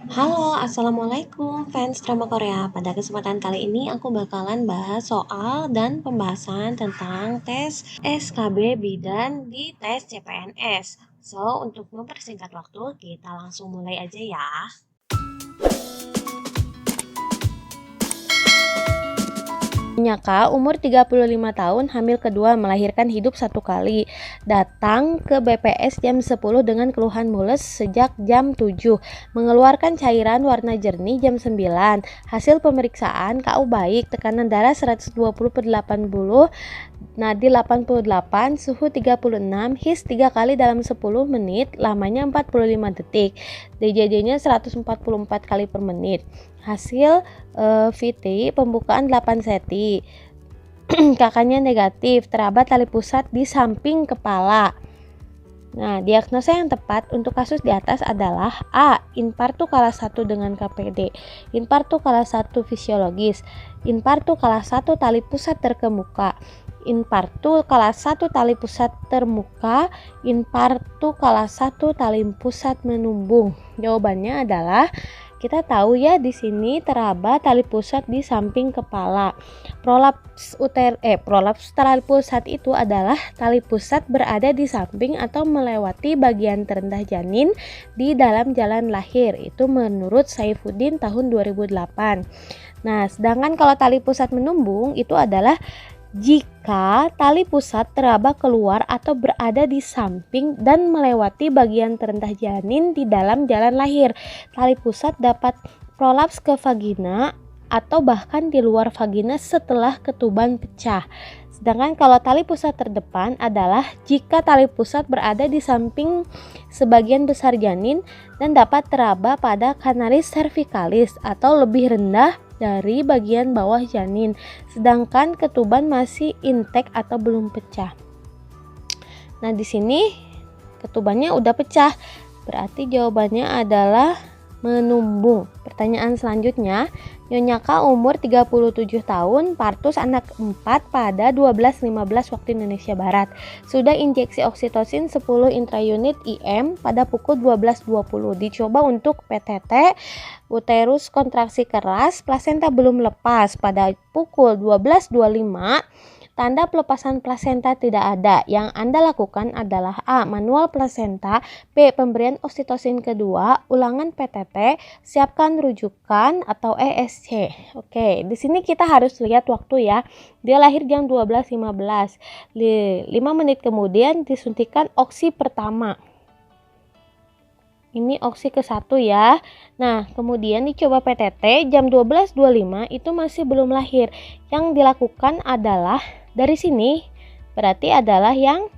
Halo, Assalamualaikum fans drama Korea. Pada kesempatan kali ini aku bakalan bahas soal dan pembahasan tentang tes SKB bidan di tes CPNS. So, untuk mempersingkat waktu, kita langsung mulai aja ya. Nyaka umur 35 tahun, hamil kedua, melahirkan hidup satu kali. Datang ke BPS jam 10 dengan keluhan mules sejak jam 7. Mengeluarkan cairan warna jernih jam 9. Hasil pemeriksaan KU baik, tekanan darah 120/80, nadi 88, suhu 36, his 3 kali dalam 10 menit, lamanya 45 detik. DJJ-nya 144 kali per menit. Hasil VT pembukaan 8 seti. Kakaknya negatif, teraba tali pusat di samping kepala. Nah, diagnosa yang tepat untuk kasus di atas adalah A. Infartu kala 1 dengan KPD, infartu kala 1 fisiologis, infartu kala 1 tali pusat terkemuka, infartu kala 1 tali pusat termuka, infartu kala 1 tali pusat menumbung. Jawabannya adalah kita tahu ya di sini teraba tali pusat di samping kepala. Prolaps tali pusat itu adalah tali pusat berada di samping atau melewati bagian terendah janin di dalam jalan lahir. Itu menurut Saifuddin tahun 2008. Nah, sedangkan kalau tali pusat menumbung itu adalah jika tali pusat teraba keluar atau berada di samping dan melewati bagian terendah janin di dalam jalan lahir. Tali pusat dapat prolaps ke vagina atau bahkan di luar vagina setelah ketuban pecah. Sedangkan kalau tali pusat terdepan adalah jika tali pusat berada di samping sebagian besar janin dan dapat teraba pada kanalis cervicalis atau lebih rendah dari bagian bawah janin, sedangkan ketuban masih intek atau belum pecah. Nah, di sini ketubannya udah pecah, berarti jawabannya adalah menumbung. Pertanyaan selanjutnya, Nyonya K umur 37 tahun, partus anak 4 pada 12.15 waktu Indonesia Barat. Sudah injeksi oksitosin 10 intraunit IM pada pukul 12.20. Dicoba untuk PTT, uterus kontraksi keras, plasenta belum lepas pada pukul 12.25. Tanda pelepasan plasenta tidak ada. Yang Anda lakukan adalah A. Manual plasenta, B. Pemberian oksitosin kedua, ulangan PTT, siapkan rujukan atau ESC. Oke, di sini kita harus lihat waktu ya. Dia lahir jam 12.15. 5 menit kemudian disuntikan oksi pertama. Ini oksi ke-1 ya. Nah, kemudian dicoba PTT jam 12.25 itu masih belum lahir. Yang dilakukan adalah dari sini berarti adalah yang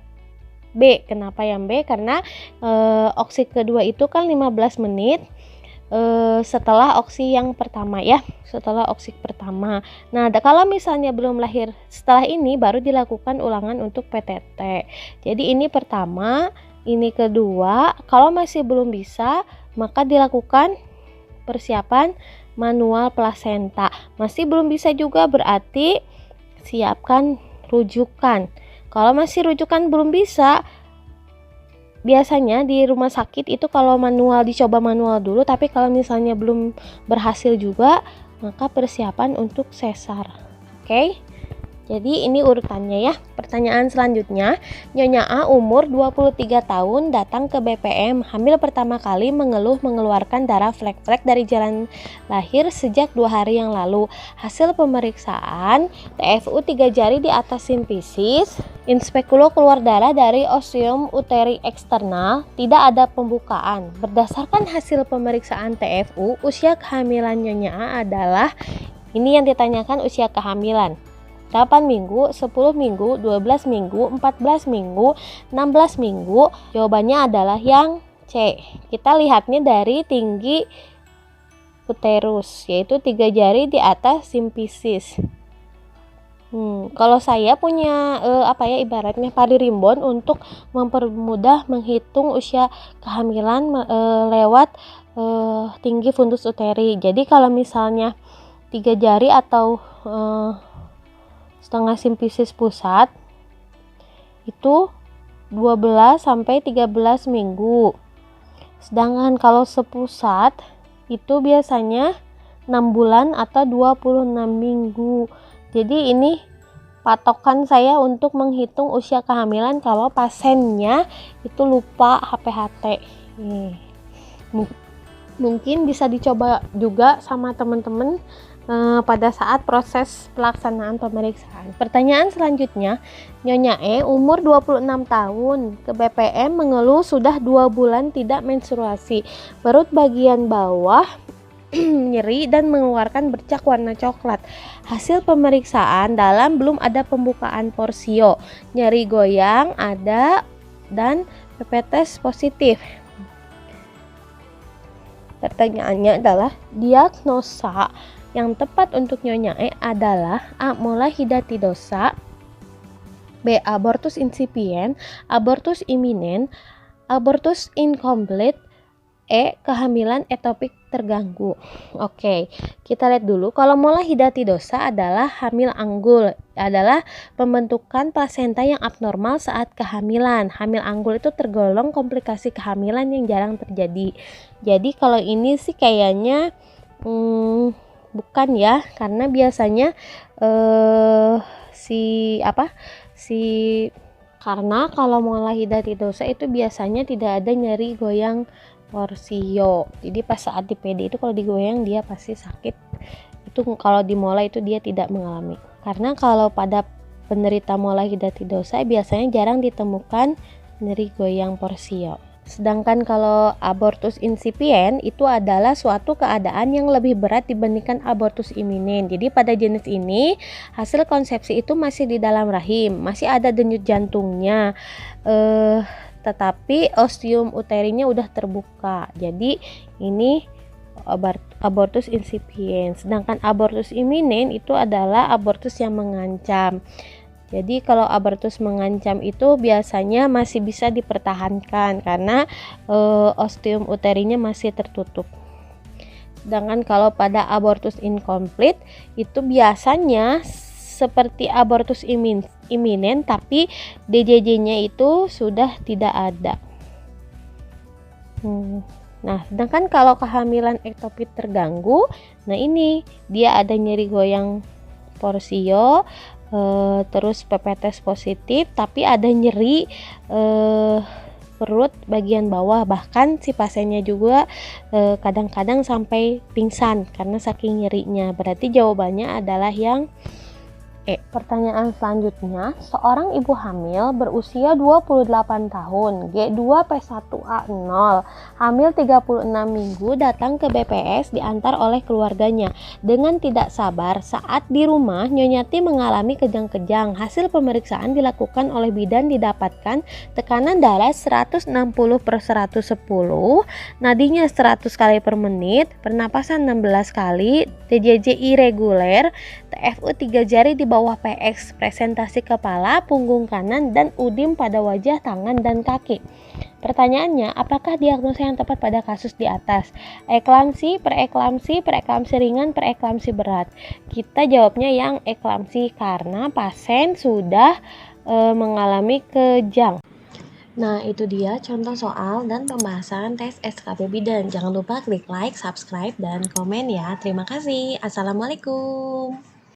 B. Kenapa yang B? Karena oksi kedua itu kan 15 menit setelah oksi yang pertama ya. Setelah oksi pertama. Nah, kalau misalnya belum lahir setelah ini baru dilakukan ulangan untuk PTT. Jadi ini pertama, ini kedua. Kalau masih belum bisa, maka dilakukan persiapan manual plasenta. Masih belum bisa juga berarti siapkan rujukan. Kalau masih rujukan belum bisa, biasanya di rumah sakit itu kalau manual dicoba manual dulu, tapi kalau misalnya belum berhasil juga, maka persiapan untuk sesar. Oke? Jadi ini urutannya ya. Pertanyaan selanjutnya, Nyonya A umur 23 tahun datang ke BPM, hamil pertama kali mengeluarkan darah flek-flek dari jalan lahir sejak 2 hari yang lalu. Hasil pemeriksaan TFU 3 jari di atas simfisis, inspekulo keluar darah dari ostium uteri eksternal, tidak ada pembukaan. Berdasarkan hasil pemeriksaan TFU, usia kehamilan Nyonya A adalah, ini yang ditanyakan usia kehamilan. 8 minggu, 10 minggu, 12 minggu, 14 minggu, 16 minggu. Jawabannya adalah yang C. Kita lihatnya dari tinggi uterus, yaitu 3 jari di atas simfisis. Kalau saya punya ibaratnya pari rimbon untuk mempermudah menghitung usia kehamilan lewat tinggi fundus uteri. Jadi kalau misalnya 3 jari atau setengah simfisis pusat itu 12 sampai 13 minggu. Sedangkan kalau sepusat itu biasanya 6 bulan atau 26 minggu. Jadi ini patokan saya untuk menghitung usia kehamilan kalau pasiennya itu lupa HPHT. Mungkin bisa dicoba juga sama teman-teman pada saat proses pelaksanaan pemeriksaan. Pertanyaan selanjutnya, Nyonya E umur 26 tahun, ke BPM mengeluh sudah 2 bulan tidak menstruasi. Perut bagian bawah nyeri dan mengeluarkan bercak warna coklat. Hasil pemeriksaan dalam belum ada pembukaan porsio. Nyeri goyang ada dan PPT positif. Pertanyaannya adalah diagnosa yang tepat untuk Nyonya E adalah A. Mola hidatidosa, B. Abortus incipient, abortus imminent, abortus incomplete, E. Kehamilan etopik terganggu. Oke, kita lihat dulu. Kalau mola hidatidosa adalah hamil anggul, adalah pembentukan plasenta yang abnormal saat kehamilan. Hamil anggul itu tergolong komplikasi kehamilan yang jarang terjadi. Jadi kalau ini sih kayaknya bukan ya, karena biasanya karena kalau mola hidatidosa itu biasanya tidak ada nyeri goyang porsio. Jadi pas saat di PD itu kalau digoyang dia pasti sakit. Itu kalau di mola itu dia tidak mengalami. Karena kalau pada penderita mola hidatidosa biasanya jarang ditemukan nyeri goyang porsio. Sedangkan kalau abortus incipient itu adalah suatu keadaan yang lebih berat dibandingkan abortus imminent. Jadi pada jenis ini hasil konsepsi itu masih di dalam rahim, masih ada denyut jantungnya, tetapi ostium uterinya udah terbuka. Jadi ini abortus incipient. Sedangkan abortus imminent itu adalah abortus yang mengancam. Jadi kalau abortus mengancam itu biasanya masih bisa dipertahankan karena ostium uterinya masih tertutup. Sedangkan kalau pada abortus incomplete itu biasanya seperti abortus imminent tapi DJJ-nya itu sudah tidak ada. Nah, sedangkan kalau kehamilan ektopik terganggu, nah ini dia ada nyeri goyang porsio, terus PPT positif, tapi ada nyeri perut bagian bawah, bahkan si pasiennya juga kadang-kadang sampai pingsan karena saking nyerinya. Berarti jawabannya adalah yang E. Pertanyaan selanjutnya, seorang ibu hamil berusia 28 tahun, G2P1A0, hamil 36 minggu datang ke BPS diantar oleh keluarganya. Dengan tidak sabar, saat di rumah Nyonyati mengalami kejang-kejang. Hasil pemeriksaan dilakukan oleh bidan didapatkan tekanan darah 160/110, nadinya 100 kali per menit, pernapasan 16 kali, TJJ irreguler, TFU 3 jari di bawah PX, presentasi kepala, punggung kanan, dan udim pada wajah, tangan, dan kaki. Pertanyaannya, apakah diagnosa yang tepat pada kasus di atas? Eklamsi, preeklamsi, preeklamsi ringan, preeklamsi berat. Kita jawabnya yang eklamsi karena pasien sudah mengalami kejang. Nah, itu dia contoh soal dan pembahasan tes SKB Bidan. Jangan lupa klik like, subscribe, dan komen ya. Terima kasih. Assalamualaikum.